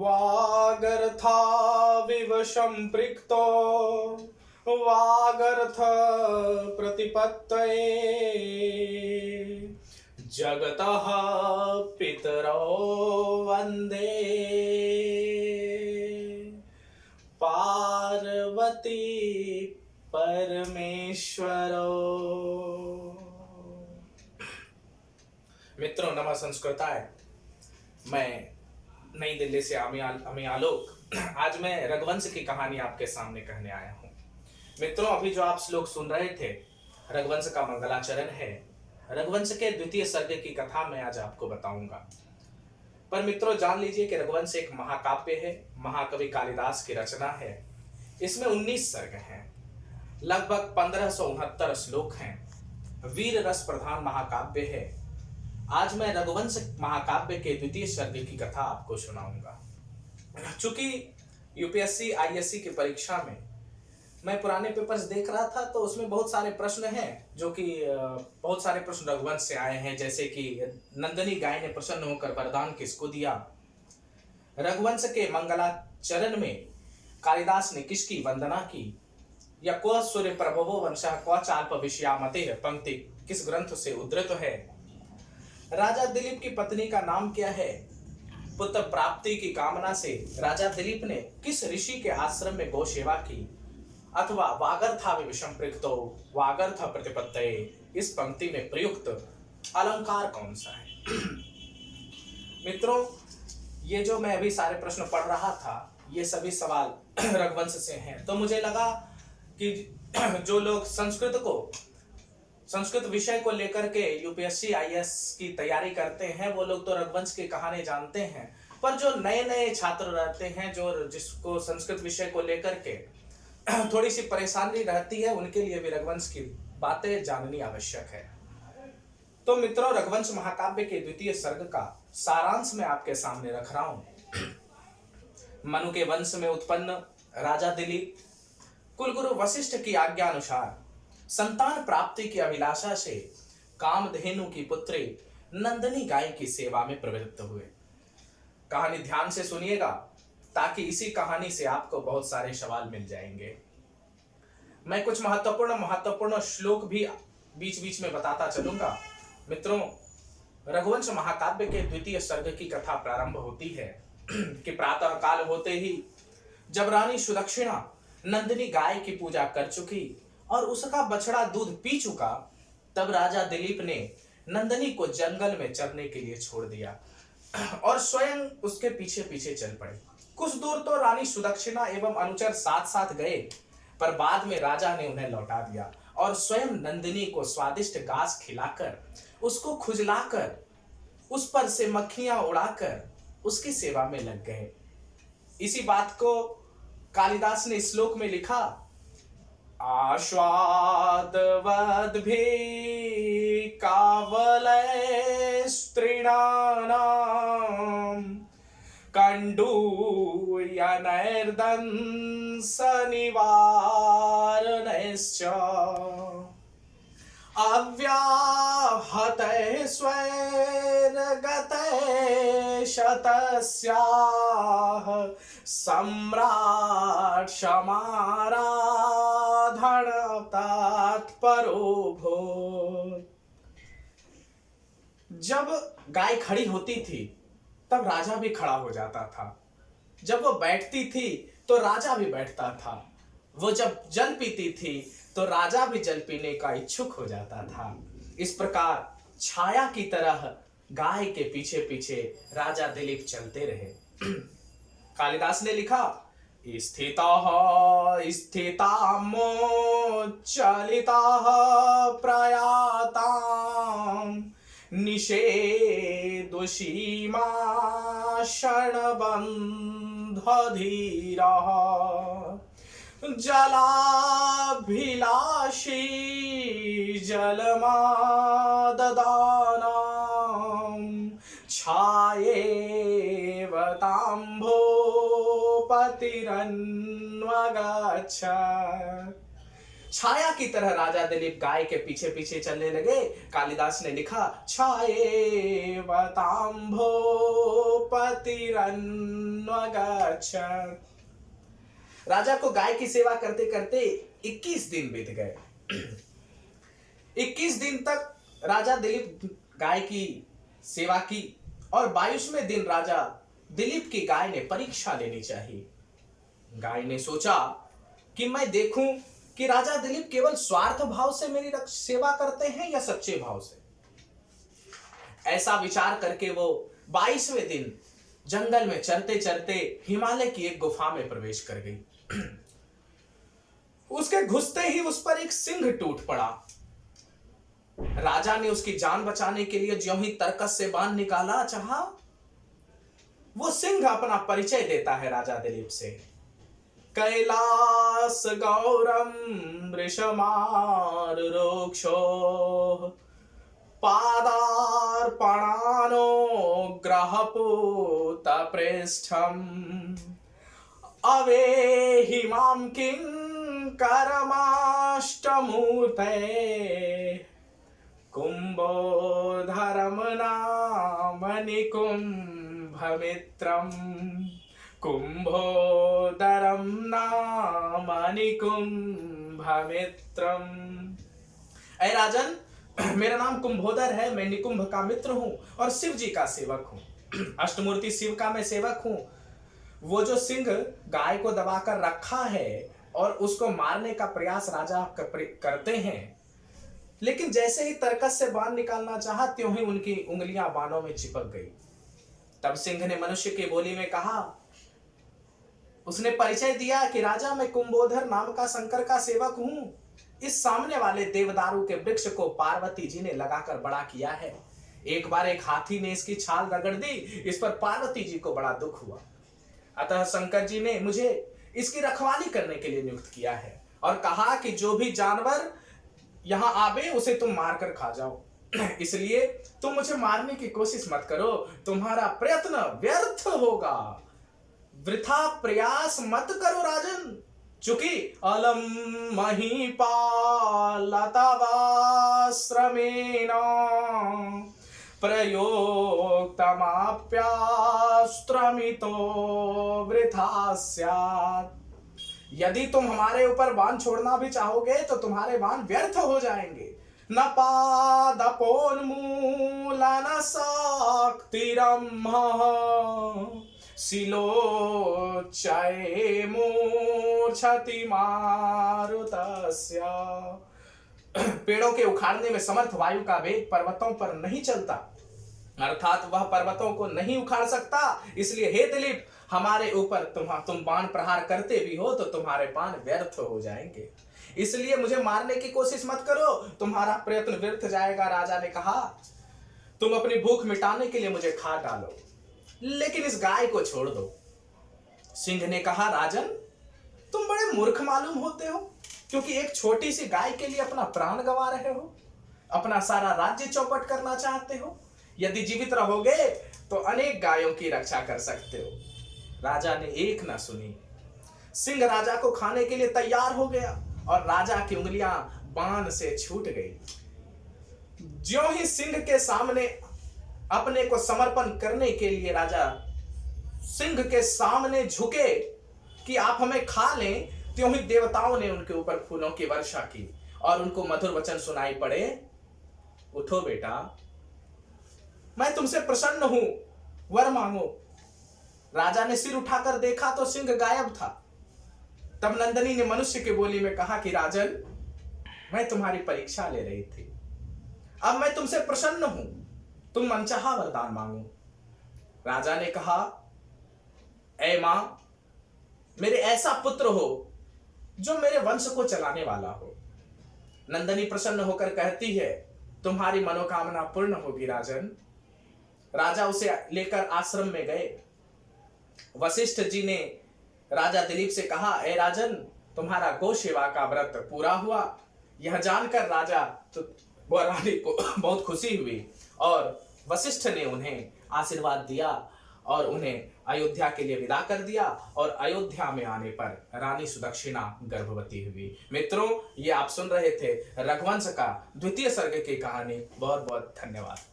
वागर्थाविव सम्पृक्तो वागर्थ प्रतिपत्तये जगतः पितरो वन्दे पार्वती परमेश्वरो। मित्रों, नमः संस्कृताय। मैं नई दिल्ली से अमी आलोक आज मैं रघुवंश की कहानी आपके सामने कहने आया हूँ। मित्रों, अभी जो आप श्लोक सुन रहे थे रघुवंश का मंगलाचरण है। रघुवंश के द्वितीय सर्ग की कथा मैं आज आपको बताऊंगा। पर मित्रों, जान लीजिए कि रघुवंश एक महाकाव्य है, महाकवि कालिदास की रचना है। इसमें 19 सर्ग हैं, लगभग 1569 श्लोक हैं। वीर रस प्रधान महाकाव्य है। आज मैं रघुवंश महाकाव्य के द्वितीय सर्ग की कथा आपको सुनाऊंगा। चूंकि यूपीएससी आईएससी की परीक्षा में मैं पुराने पेपर्स देख रहा था, तो उसमें बहुत सारे प्रश्न हैं जो कि बहुत सारे प्रश्न रघुवंश से आए हैं। जैसे कि नंदिनी गाय ने प्रसन्न होकर वरदान किसको दिया, रघुवंश के मंगलाचरण में कालिदास ने किसकी वंदना की, या क्व सूर्य प्रभवो वंशः क्व चाल्प विषयामते पंक्ति किस ग्रंथ से उद्धृत है, राजा दिलीप की पत्नी का नाम क्या है, पुत्र प्राप्ति की कामना से राजा दिलीप ने किस ऋषि के आश्रम में गौ सेवा की, अथवा वागर्थाविव सम्पृक्तो वागर्थ प्रतिपत्तये इस पंक्ति में प्रयुक्त अलंकार कौन सा है। मित्रों, ये जो मैं अभी सारे प्रश्न पढ़ रहा था, ये सभी सवाल रघुवंश से हैं। तो मुझे लगा कि जो लोग संस्कृत विषय को लेकर के यूपीएससी आईएएस की तैयारी करते हैं, वो लोग तो रघुवंश की कहानी जानते हैं। पर जो नए नए छात्र रहते हैं, जो जिसको संस्कृत विषय को लेकर के थोड़ी सी परेशानी रहती है, उनके लिए भी रघुवंश की बातें जाननी आवश्यक है। तो मित्रों, रघुवंश महाकाव्य के द्वितीय सर्ग का सारांश मैं आपके सामने रख रहा हूं। मनु के वंश में उत्पन्न राजा दिलीप कुलगुरु वशिष्ठ की आज्ञा अनुसार संतान प्राप्ति की अभिलाषा से कामधेनु की पुत्री नंदिनी गाय की सेवा में प्रवृत्त हुए। कहानी ध्यान से सुनिएगा, ताकि इसी कहानी से आपको बहुत सारे सवाल मिल जाएंगे। मैं कुछ महत्वपूर्ण श्लोक भी बीच बीच में बताता चलूंगा। मित्रों, रघुवंश महाकाव्य के द्वितीय सर्ग की कथा प्रारंभ होती है कि प्रातः काल होते ही जब रानी सुदक्षिणा नंदिनी गाय की पूजा कर चुकी और उसका बछड़ा दूध पी चुका, तब राजा दिलीप ने नंदिनी को जंगल में चरने के लिए छोड़ दिया और स्वयं उसके पीछे पीछे चल पड़े। कुछ दूर तो रानी सुदक्षिणा एवं अनुचर साथ साथ गए, पर बाद में राजा ने उन्हें लौटा दिया और स्वयं नंदिनी को स्वादिष्ट घास खिलाकर, उसको खुजलाकर, उस पर से मक्खियां उड़ाकर उसकी सेवा में लग गए। इसी बात को कालिदास ने श्लोक में लिखा, आश्वादवद्भिः कावलैः स्त्रीणानां कण्डूयनैर्दंसनिवारणैश्च अव्याहतैः स्वैर्गतैः शतस्याः सम्राट् समाराधनतात्परो भूत्। जब गाय खड़ी होती थी तब राजा भी खड़ा हो जाता था, जब वो बैठती थी तो राजा भी बैठता था, वो जब जल पीती थी तो राजा भी जल पीने का इच्छुक हो जाता था। इस प्रकार छाया की तरह गाय के पीछे पीछे राजा दिलीप चलते रहे। कालिदास ने लिखा, स्थिताः स्थितामोच्चलिताः प्रयातां निषेदुषीमाशणबन्धधीरः जलाभिलाषी जलमाददानां छायेव ताम्भोपतिरन्वगच्छत्। छाया की तरह राजा दिलीप गाय के पीछे पीछे चलने लगे। कालिदास ने लिखा, छाये वताम्भो पतिरन्वगच्छत्। राजा को गाय की सेवा करते करते 21 दिन बीत गए। 21 दिन तक राजा दिलीप गाय की सेवा की और 22वें दिन राजा दिलीप की गाय ने परीक्षा लेनी चाहिए। गाय ने सोचा कि मैं देखूं कि राजा दिलीप केवल स्वार्थ भाव से मेरी सेवा करते हैं या सच्चे भाव से। ऐसा विचार करके वो 22वें दिन जंगल में चरते चरते हिमालय की एक गुफा में प्रवेश कर गई। उसके घुसते ही उस पर एक सिंह टूट पड़ा। राजा ने उसकी जान बचाने के लिए ज्यों ही तरकस से बाण निकाला चाहा, वो सिंह अपना परिचय देता है राजा दिलीप से। कैलास गौरम वृषमारुरोक्षो पादार्पणानो ग्रहपूत पृष्ठम अवेहि मां किंकरमाष्टमूर्ते कुंभोधरम नाम निकुंभमित्रम कुंभोदरम नाम निकुंभमित्रम। ऐ राजन, मेरा नाम कुंभोदर है, मैं निकुंभ का मित्र हूं और शिव जी का सेवक हूं। अष्टमूर्ति शिव का मैं सेवक हूं। वो जो सिंह गाय को दबाकर रखा है और उसको मारने का प्रयास राजा करते हैं, लेकिन जैसे ही तरकस से बाण निकालना चाहा त्यों ही उनकी उंगलियां बाणों में चिपक गई। तब सिंह ने मनुष्य की बोली में कहा, उसने परिचय दिया कि राजा मैं कुंभोधर नाम का शंकर का सेवक हूं। इस सामने वाले देवदारू के वृक्ष को पार्वती जी ने लगाकर बड़ा किया है। एक बार एक हाथी ने इसकी छाल रगड़ दी, इस पर पार्वती जी को बड़ा दुख हुआ। अतः शंकर जी ने मुझे इसकी रखवाली करने के लिए नियुक्त किया है और कहा कि जो भी जानवर यहां आवे उसे तुम मारकर खा जाओ। इसलिए तुम मुझे मारने की कोशिश मत करो, तुम्हारा प्रयत्न व्यर्थ होगा। वृथा प्रयास मत करो राजन, चूंकि अलम महीपालतवाश्रमेण प्रयोक्तमाप्यास्त्रमितो वृथा स्यात्। यदि तुम हमारे ऊपर बाण छोड़ना भी चाहोगे तो तुम्हारे बाण व्यर्थ हो जाएंगे। न पादपोन्मूलन शक्तिरम्मः शिलोच्चये मूर्छति मारुतस्य। पेड़ों के उखाड़ने में समर्थ वायु का वेग पर्वतों पर नहीं चलता, अर्थात वह पर्वतों को नहीं उखाड़ सकता। इसलिए हे दिलीप, हमारे ऊपर तुम बाण प्रहार करते भी हो तो तुम्हारे बाण व्यर्थ हो जाएंगे। इसलिए मुझे मारने की कोशिश मत करो, तुम्हारा प्रयत्न व्यर्थ जाएगा। राजा ने कहा, तुम अपनी भूख मिटाने के लिए मुझे खा डालो, लेकिन इस गाय को छोड़ दो। सिंह ने कहा, राजन तुम बड़े मूर्ख मालूम होते हो, क्योंकि एक छोटी सी गाय के लिए अपना प्राण गंवा रहे हो, अपना सारा राज्य चौपट करना चाहते हो। यदि जीवित रहोगे तो अनेक गायों की रक्षा कर सकते हो। राजा ने एक ना सुनी। सिंह राजा को खाने के लिए तैयार हो गया और राजा की उंगलियां बाण से छूट गई। ज्यों ही सिंह के सामने अपने को समर्पण करने के लिए राजा सिंह के सामने झुके कि आप हमें खा लें, त्यों ही देवताओं ने उनके ऊपर फूलों की वर्षा की और उनको मधुर वचन सुनाई पड़े। उठो बेटा, मैं तुमसे प्रसन्न हूं, वर मांगो। राजा ने सिर उठाकर देखा तो सिंह गायब था। तब नंदिनी ने मनुष्य की बोली में कहा कि राजन, मैं तुम्हारी परीक्षा ले रही थी, अब मैं तुमसे प्रसन्न हूं, तुम मनचाहा वरदान मांगो। राजा ने कहा, ऐ मां, मेरे ऐसा पुत्र हो जो मेरे वंश को चलाने वाला हो। नंदिनी प्रसन्न होकर कहती है, तुम्हारी मनोकामना पूर्ण होगी राजन। राजा उसे लेकर आश्रम में गए। वशिष्ठ जी ने राजा दिलीप से कहा, ऐ राजन, तुम्हारा गौ सेवा का व्रत पूरा हुआ। यह जानकर राजा तो रानी को बहुत खुशी हुई और वशिष्ठ ने उन्हें आशीर्वाद दिया और उन्हें अयोध्या के लिए विदा कर दिया, और अयोध्या में आने पर रानी सुदक्षिणा गर्भवती हुई। मित्रों, ये आप सुन रहे थे रघुवंश का द्वितीय सर्ग की कहानी। बहुत बहुत धन्यवाद।